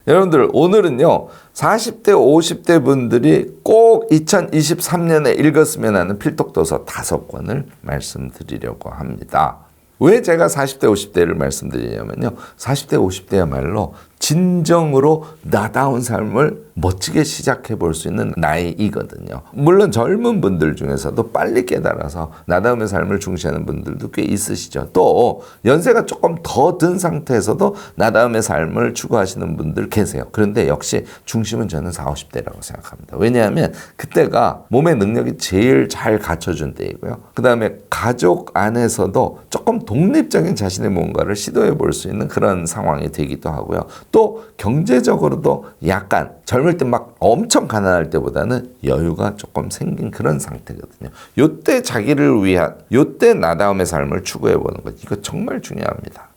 여러분들 오늘은요 40대 50대 분들이 꼭 2023년에 읽었으면 하는 필독도서 5권을 말씀드리려고 합니다. 왜 제가 40대 50대를 말씀드리냐면요 40대 50대야말로 진정으로 나다운 삶을 멋지게 시작해 볼 수 있는 나이이거든요. 물론 젊은 분들 중에서도 빨리 깨달아서 나다움의 삶을 중시하는 분들도 꽤 있으시죠. 또 연세가 조금 더 든 상태에서도 나다움의 삶을 추구하시는 분들 계세요. 그런데 역시 중심은 저는 40, 50대라고 생각합니다. 왜냐하면 그때가 몸의 능력이 제일 잘 갖춰준 때이고요. 그 다음에 가족 안에서도 조금 독립적인 자신의 뭔가를 시도해 볼 수 있는 그런 상황이 되기도 하고요. 또 경제적으로도 약간 젊을 때 막 엄청 가난할 때보다는 여유가 조금 생긴 그런 상태거든요. 요때 자기를 위한 요때 나다움의 삶을 추구해 보는 것, 이거 정말 중요합니다.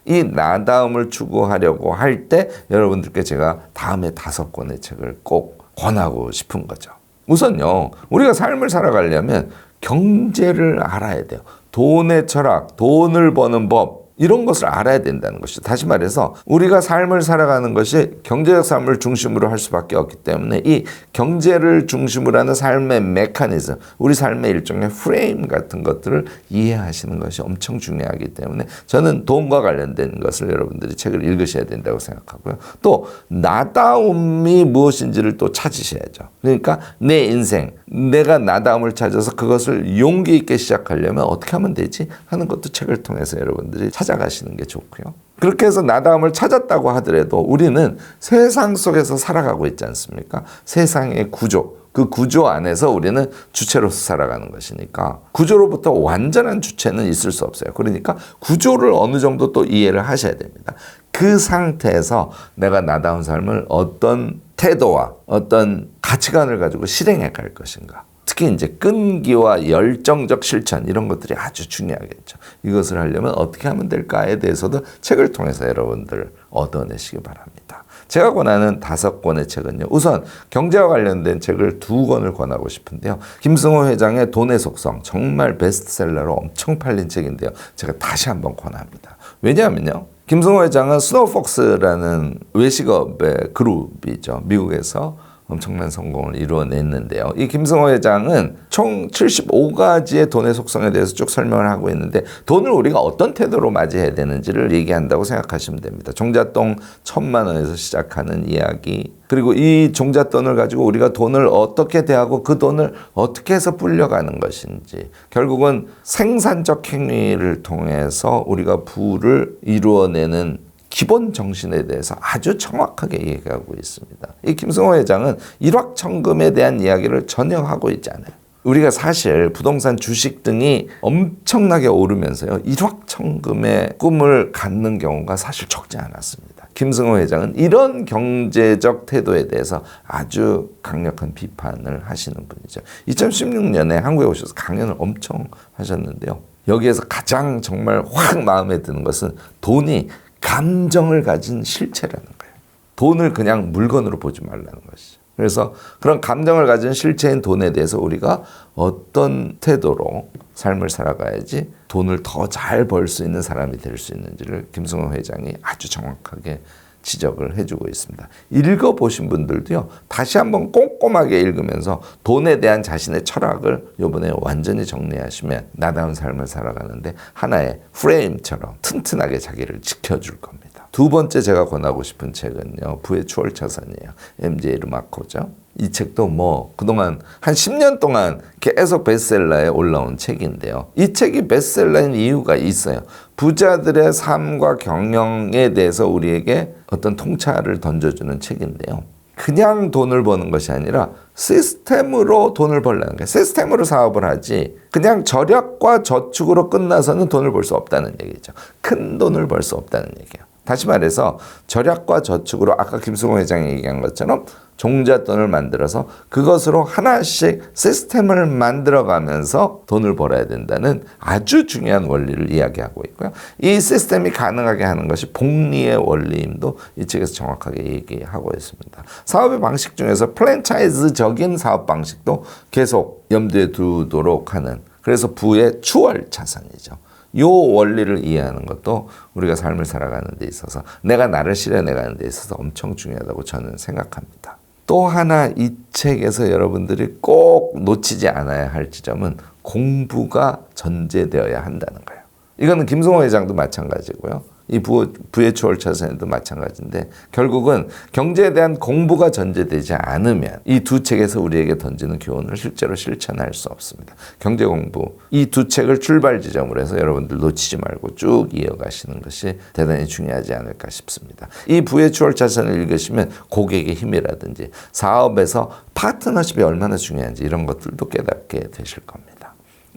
이 나다움을 추구하려고 할 때 여러분들께 제가 다음에 5권의 책을 꼭 권하고 싶은 거죠. 우선요 우리가 삶을 살아가려면 경제를 알아야 돼요. 돈의 철학, 돈을 버는 법, 이런 것을 알아야 된다는 것이죠. 다시 말해서 우리가 삶을 살아가는 것이 경제적 삶을 중심으로 할 수밖에 없기 때문에 이 경제를 중심으로 하는 삶의 메커니즘, 우리 삶의 일종의 프레임 같은 것들을 이해하시는 것이 엄청 중요하기 때문에 저는 돈과 관련된 것을 여러분들이 책을 읽으셔야 된다고 생각하고요. 또 나다움이 무엇인지를 또 찾으셔야죠. 그러니까 내 인생, 내가 나다움을 찾아서 그것을 용기 있게 시작하려면 어떻게 하면 되지? 하는 것도 책을 통해서 여러분들이 찾아가시는 게 좋고요. 그렇게 해서 나다움을 찾았다고 하더라도 우리는 세상 속에서 살아가고 있지 않습니까? 세상의 구조, 그 구조 안에서 우리는 주체로서 살아가는 것이니까 구조로부터 완전한 주체는 있을 수 없어요. 그러니까 구조를 어느 정도 또 이해를 하셔야 됩니다. 그 상태에서 내가 나다운 삶을 어떤 태도와 어떤 가치관을 가지고 실행해 갈 것인가. 특히 이제 끈기와 열정적 실천 이런 것들이 아주 중요하겠죠. 이것을 하려면 어떻게 하면 될까에 대해서도 책을 통해서 여러분들 얻어내시기 바랍니다. 제가 권하는 5권의 책은요. 우선 경제와 관련된 책을 2권을 권하고 싶은데요. 김승호 회장의 돈의 속성, 정말 베스트셀러로 엄청 팔린 책인데요. 제가 다시 한번 권합니다. 왜냐하면요. 김승호 회장은 스노우폭스라는 외식업의 그룹이죠. 미국에서 엄청난 성공을 이루어냈는데요. 이 김승호 회장은 총 75가지의 돈의 속성에 대해서 쭉 설명을 하고 있는데 돈을 우리가 어떤 태도로 맞이해야 되는지를 얘기한다고 생각하시면 됩니다. 종잣돈 1,000만 원에서 시작하는 이야기, 그리고 이 종잣돈을 가지고 우리가 돈을 어떻게 대하고 그 돈을 어떻게 해서 불려가는 것인지, 결국은 생산적 행위를 통해서 우리가 부를 이루어내는 기본 정신에 대해서 아주 정확하게 얘기하고 있습니다. 이 김승호 회장은 일확천금에 대한 이야기를 전혀 하고 있지 않아요. 우리가 사실 부동산 주식 등이 엄청나게 오르면서요. 일확천금의 꿈을 갖는 경우가 사실 적지 않았습니다. 김승호 회장은 이런 경제적 태도에 대해서 아주 강력한 비판을 하시는 분이죠. 2016년에 한국에 오셔서 강연을 엄청 하셨는데요. 여기에서 가장 정말 확 마음에 드는 것은 돈이 감정을 가진 실체라는 거예요. 돈을 그냥 물건으로 보지 말라는 것이죠. 그래서 그런 감정을 가진 실체인 돈에 대해서 우리가 어떤 태도로 삶을 살아가야지 돈을 더 잘 벌 수 있는 사람이 될 수 있는지를 김승호 회장이 아주 정확하게 지적을 해주고 있습니다. 읽어보신 분들도요. 다시 한번 꼼꼼하게 읽으면서 돈에 대한 자신의 철학을 이번에 완전히 정리하시면 나다운 삶을 살아가는데 하나의 프레임처럼 튼튼하게 자기를 지켜줄 겁니다. 2번째 제가 권하고 싶은 책은요. 부의 추월차선이에요. MJ 르마코죠. 이 책도 뭐 그동안 한 10년 동안 계속 베스트셀러에 올라온 책인데요. 이 책이 베스트셀러인 이유가 있어요. 부자들의 삶과 경영에 대해서 우리에게 어떤 통찰을 던져주는 책인데요. 그냥 돈을 버는 것이 아니라 시스템으로 돈을 벌라는 거예요. 시스템으로 사업을 하지 그냥 절약과 저축으로 끝나서는 돈을 벌 수 없다는 얘기죠. 큰 돈을 벌 수 없다는 얘기예요. 다시 말해서 절약과 저축으로 아까 김승호 회장이 얘기한 것처럼 종잣돈을 만들어서 그것으로 하나씩 시스템을 만들어가면서 돈을 벌어야 된다는 아주 중요한 원리를 이야기하고 있고요. 이 시스템이 가능하게 하는 것이 복리의 원리임도 이 책에서 정확하게 얘기하고 있습니다. 사업의 방식 중에서 프랜차이즈적인 사업 방식도 계속 염두에 두도록 하는, 그래서 부의 추월 차선이죠. 요 원리를 이해하는 것도 우리가 삶을 살아가는 데 있어서 내가 나를 실현해가는 데 있어서 엄청 중요하다고 저는 생각합니다. 또 하나 이 책에서 여러분들이 꼭 놓치지 않아야 할 지점은 공부가 전제되어야 한다는 거예요. 이거는 김성호 회장도 마찬가지고요. 이 부의 초월 차선에도 마찬가지인데 결국은 경제에 대한 공부가 전제되지 않으면 이 두 책에서 우리에게 던지는 교훈을 실제로 실천할 수 없습니다. 경제 공부 이 두 책을 출발 지점으로 해서 여러분들 놓치지 말고 쭉 이어가시는 것이 대단히 중요하지 않을까 싶습니다. 이 부의 초월 차선을 읽으시면 고객의 힘이라든지 사업에서 파트너십이 얼마나 중요한지 이런 것들도 깨닫게 되실 겁니다.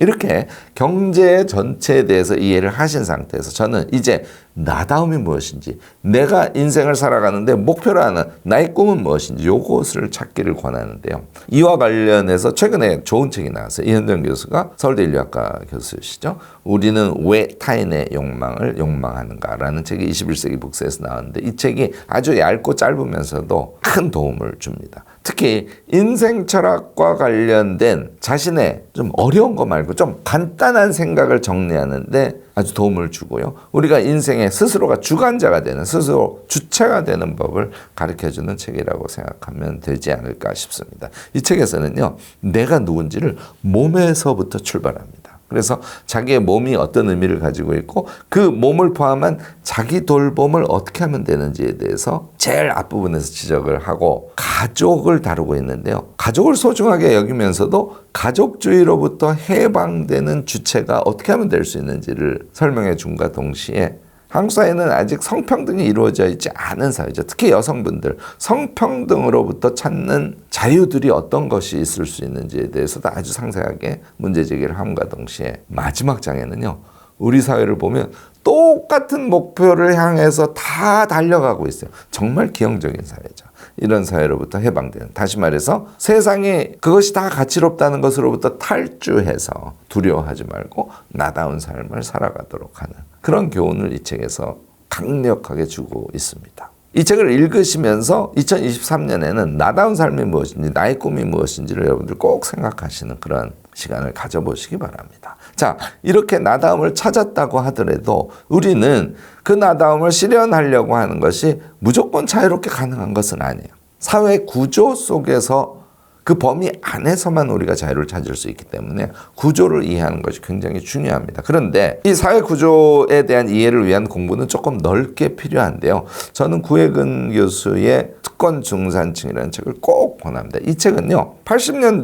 이렇게 경제 전체에 대해서 이해를 하신 상태에서 저는 이제 나다움이 무엇인지 내가 인생을 살아가는데 목표로 하는 나의 꿈은 무엇인지 요것을 찾기를 권하는데요. 이와 관련해서 최근에 좋은 책이 나왔어요. 이현정 교수가 서울대 인류학과 교수시죠. 우리는 왜 타인의 욕망을 욕망하는가라는 책이 21세기 북스에서 나왔는데 이 책이 아주 얇고 짧으면서도 큰 도움을 줍니다. 특히 인생 철학과 관련된 자신의 좀 어려운 거 말고 좀 간단한 생각을 정리하는데 아주 도움을 주고요. 우리가 인생의 스스로가 주관자가 되는 스스로 주체가 되는 법을 가르쳐주는 책이라고 생각하면 되지 않을까 싶습니다. 이 책에서는요. 내가 누군지를 몸에서부터 출발합니다. 그래서 자기의 몸이 어떤 의미를 가지고 있고 그 몸을 포함한 자기 돌봄을 어떻게 하면 되는지에 대해서 제일 앞부분에서 지적을 하고 가족을 다루고 있는데요. 가족을 소중하게 여기면서도 가족주의로부터 해방되는 주체가 어떻게 하면 될 수 있는지를 설명해 준과 동시에 한국 사회는 아직 성평등이 이루어져 있지 않은 사회죠. 특히 여성분들 성평등으로부터 찾는 자유들이 어떤 것이 있을 수 있는지에 대해서도 아주 상세하게 문제제기를 함과 동시에 마지막 장에는요. 우리 사회를 보면 똑같은 목표를 향해서 다 달려가고 있어요. 정말 기형적인 사회죠. 이런 사회로부터 해방되는, 다시 말해서 세상에 그것이 다 가치롭다는 것으로부터 탈주해서 두려워하지 말고 나다운 삶을 살아가도록 하는 그런 교훈을 이 책에서 강력하게 주고 있습니다. 이 책을 읽으시면서 2023년에는 나다운 삶이 무엇인지 나의 꿈이 무엇인지를 여러분들 꼭 생각하시는 그런 시간을 가져보시기 바랍니다. 자, 이렇게 나다움을 찾았다고 하더라도 우리는 그 나다움을 실현하려고 하는 것이 무조건 자유롭게 가능한 것은 아니에요. 사회 구조 속에서 그 범위 안에서만 우리가 자유를 찾을 수 있기 때문에 구조를 이해하는 것이 굉장히 중요합니다. 그런데 이 사회 구조에 대한 이해를 위한 공부는 조금 넓게 필요한데요. 저는 구혜근 교수의 특권 중산층이라는 책을 꼭 권합니다. 이 책은요.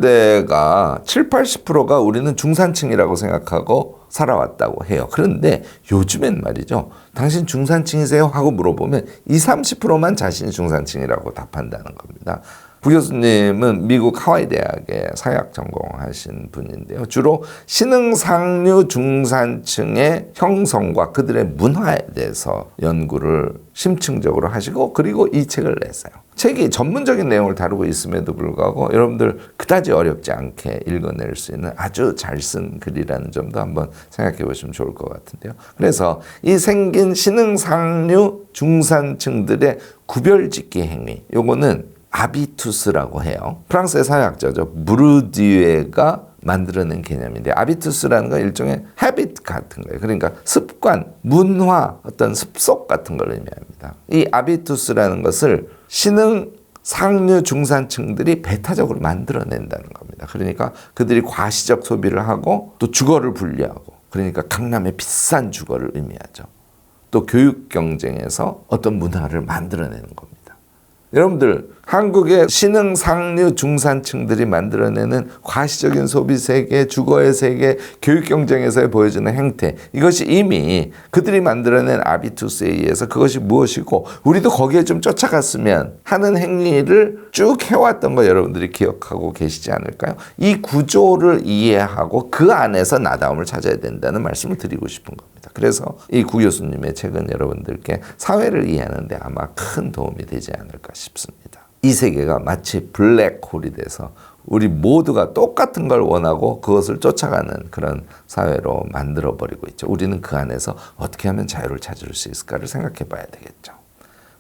80년대가 7, 80%가 우리는 중산층이라고 생각하고 살아왔다고 해요. 그런데 요즘엔 말이죠. 당신 중산층이세요? 하고 물어보면 20, 30%만 자신이 중산층이라고 답한다는 겁니다. 부 교수님은 미국 하와이 대학에 사회학 전공하신 분인데요. 주로 신흥상류 중산층의 형성과 그들의 문화에 대해서 연구를 심층적으로 하시고 그리고 이 책을 냈어요. 책이 전문적인 내용을 다루고 있음에도 불구하고 여러분들 그다지 어렵지 않게 읽어낼 수 있는 아주 잘 쓴 글이라는 점도 한번 생각해 보시면 좋을 것 같은데요. 그래서 이 생긴 신흥상류 중산층들의 구별짓기 행위, 요거는 아비투스라고 해요. 프랑스의 사회학자죠. 무르디에가 만들어낸 개념인데 아비투스라는 건 일종의 헤비트 같은 거예요. 그러니까 습관, 문화, 어떤 습속 같은 걸 의미합니다. 이 아비투스라는 것을 신흥 상류 중산층들이 배타적으로 만들어낸다는 겁니다. 그러니까 그들이 과시적 소비를 하고 또 주거를 분리하고 그러니까 강남의 비싼 주거를 의미하죠. 또 교육 경쟁에서 어떤 문화를 만들어내는 겁니다. 여러분들 한국의 신흥 상류 중산층들이 만들어내는 과시적인 소비 세계, 주거의 세계, 교육 경쟁에서 보여주는 행태, 이것이 이미 그들이 만들어낸 아비투스에 의해서 그것이 무엇이고 우리도 거기에 좀 쫓아갔으면 하는 행위를 쭉 해왔던 거 여러분들이 기억하고 계시지 않을까요? 이 구조를 이해하고 그 안에서 나다움을 찾아야 된다는 말씀을 드리고 싶은 겁니다. 그래서 이 구 교수님의 책은 여러분들께 사회를 이해하는 데 아마 큰 도움이 되지 않을까 싶습니다. 이 세계가 마치 블랙홀이 돼서 우리 모두가 똑같은 걸 원하고 그것을 쫓아가는 그런 사회로 만들어버리고 있죠. 우리는 그 안에서 어떻게 하면 자유를 찾을 수 있을까를 생각해 봐야 되겠죠.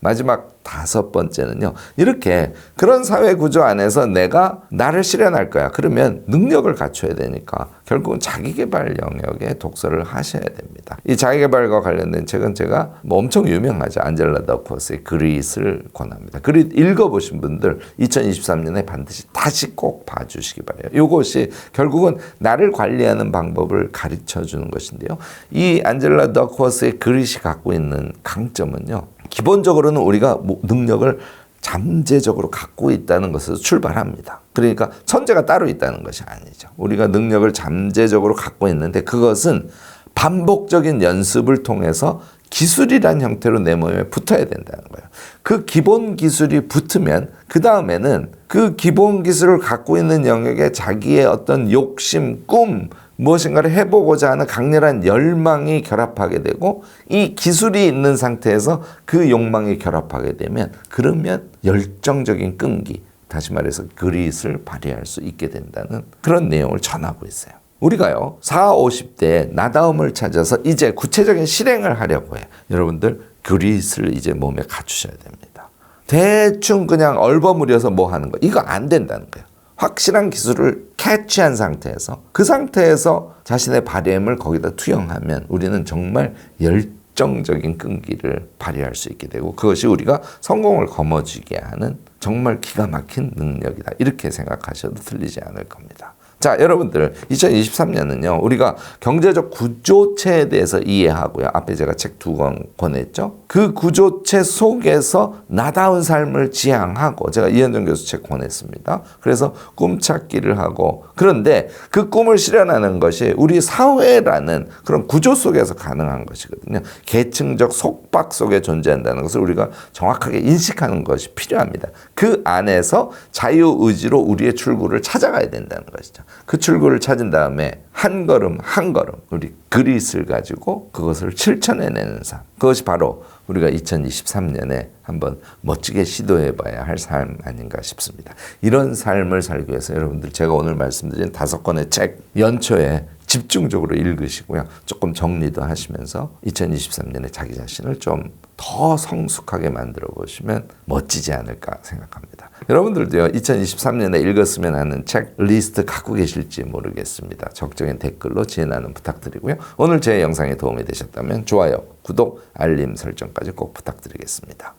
마지막 5번째는요. 이렇게 그런 사회 구조 안에서 내가 나를 실현할 거야. 그러면 능력을 갖춰야 되니까 결국은 자기계발 영역의 독서를 하셔야 됩니다. 이 자기계발과 관련된 책은 제가 뭐 엄청 유명하죠. 안젤라 더크워스의 그릿을 권합니다. 그릿 읽어보신 분들 2023년에 반드시 다시 꼭 봐주시기 바래요. 이것이 결국은 나를 관리하는 방법을 가르쳐주는 것인데요. 이 안젤라 더크워스의 그릿이 갖고 있는 강점은요. 기본적으로는 우리가 능력을 잠재적으로 갖고 있다는 것에서 출발합니다. 그러니까 천재가 따로 있다는 것이 아니죠. 우리가 능력을 잠재적으로 갖고 있는데 그것은 반복적인 연습을 통해서 기술이란 형태로 내 몸에 붙어야 된다는 거예요. 그 기본 기술이 붙으면 그 다음에는 그 기본 기술을 갖고 있는 영역에 자기의 어떤 욕심, 꿈, 무엇인가를 해보고자 하는 강렬한 열망이 결합하게 되고 이 기술이 있는 상태에서 그 욕망이 결합하게 되면 그러면 열정적인 끈기, 다시 말해서 그릿을 발휘할 수 있게 된다는 그런 내용을 전하고 있어요. 우리가요 40, 50대에 나다움을 찾아서 이제 구체적인 실행을 하려고 해요. 여러분들 그릿을 이제 몸에 갖추셔야 됩니다. 대충 그냥 얼버무려서 뭐 하는 거 이거 안 된다는 거예요. 확실한 기술을 캐치한 상태에서 그 상태에서 자신의 바램을 거기다 투영하면 우리는 정말 열정적인 끈기를 발휘할 수 있게 되고 그것이 우리가 성공을 거머쥐게 하는 정말 기가 막힌 능력이다. 이렇게 생각하셔도 틀리지 않을 겁니다. 자, 여러분들 2023년은요. 우리가 경제적 구조체에 대해서 이해하고요. 앞에 제가 책 2권 권했죠. 그 구조체 속에서 나다운 삶을 지향하고 제가 이현정 교수 책 권했습니다. 그래서 꿈 찾기를 하고 그런데 그 꿈을 실현하는 것이 우리 사회라는 그런 구조 속에서 가능한 것이거든요. 계층적 속박 속에 존재한다는 것을 우리가 정확하게 인식하는 것이 필요합니다. 그 안에서 자유의지로 우리의 출구를 찾아가야 된다는 것이죠. 그 출구를 찾은 다음에 한 걸음 한 걸음 우리 그릿을 가지고 그것을 실천해내는 삶. 그것이 바로 우리가 2023년에 한번 멋지게 시도해봐야 할 삶 아닌가 싶습니다. 이런 삶을 살기 위해서 여러분들 제가 오늘 말씀드린 5권의 책 연초에 집중적으로 읽으시고요. 조금 정리도 하시면서 2023년에 자기 자신을 좀 더 성숙하게 만들어 보시면 멋지지 않을까 생각합니다. 여러분들도요. 2023년에 읽었으면 하는 책 리스트 갖고 계실지 모르겠습니다. 적극적인 댓글로 지혜 나눔 부탁드리고요. 오늘 제 영상이 도움이 되셨다면 좋아요, 구독, 알림 설정까지 꼭 부탁드리겠습니다.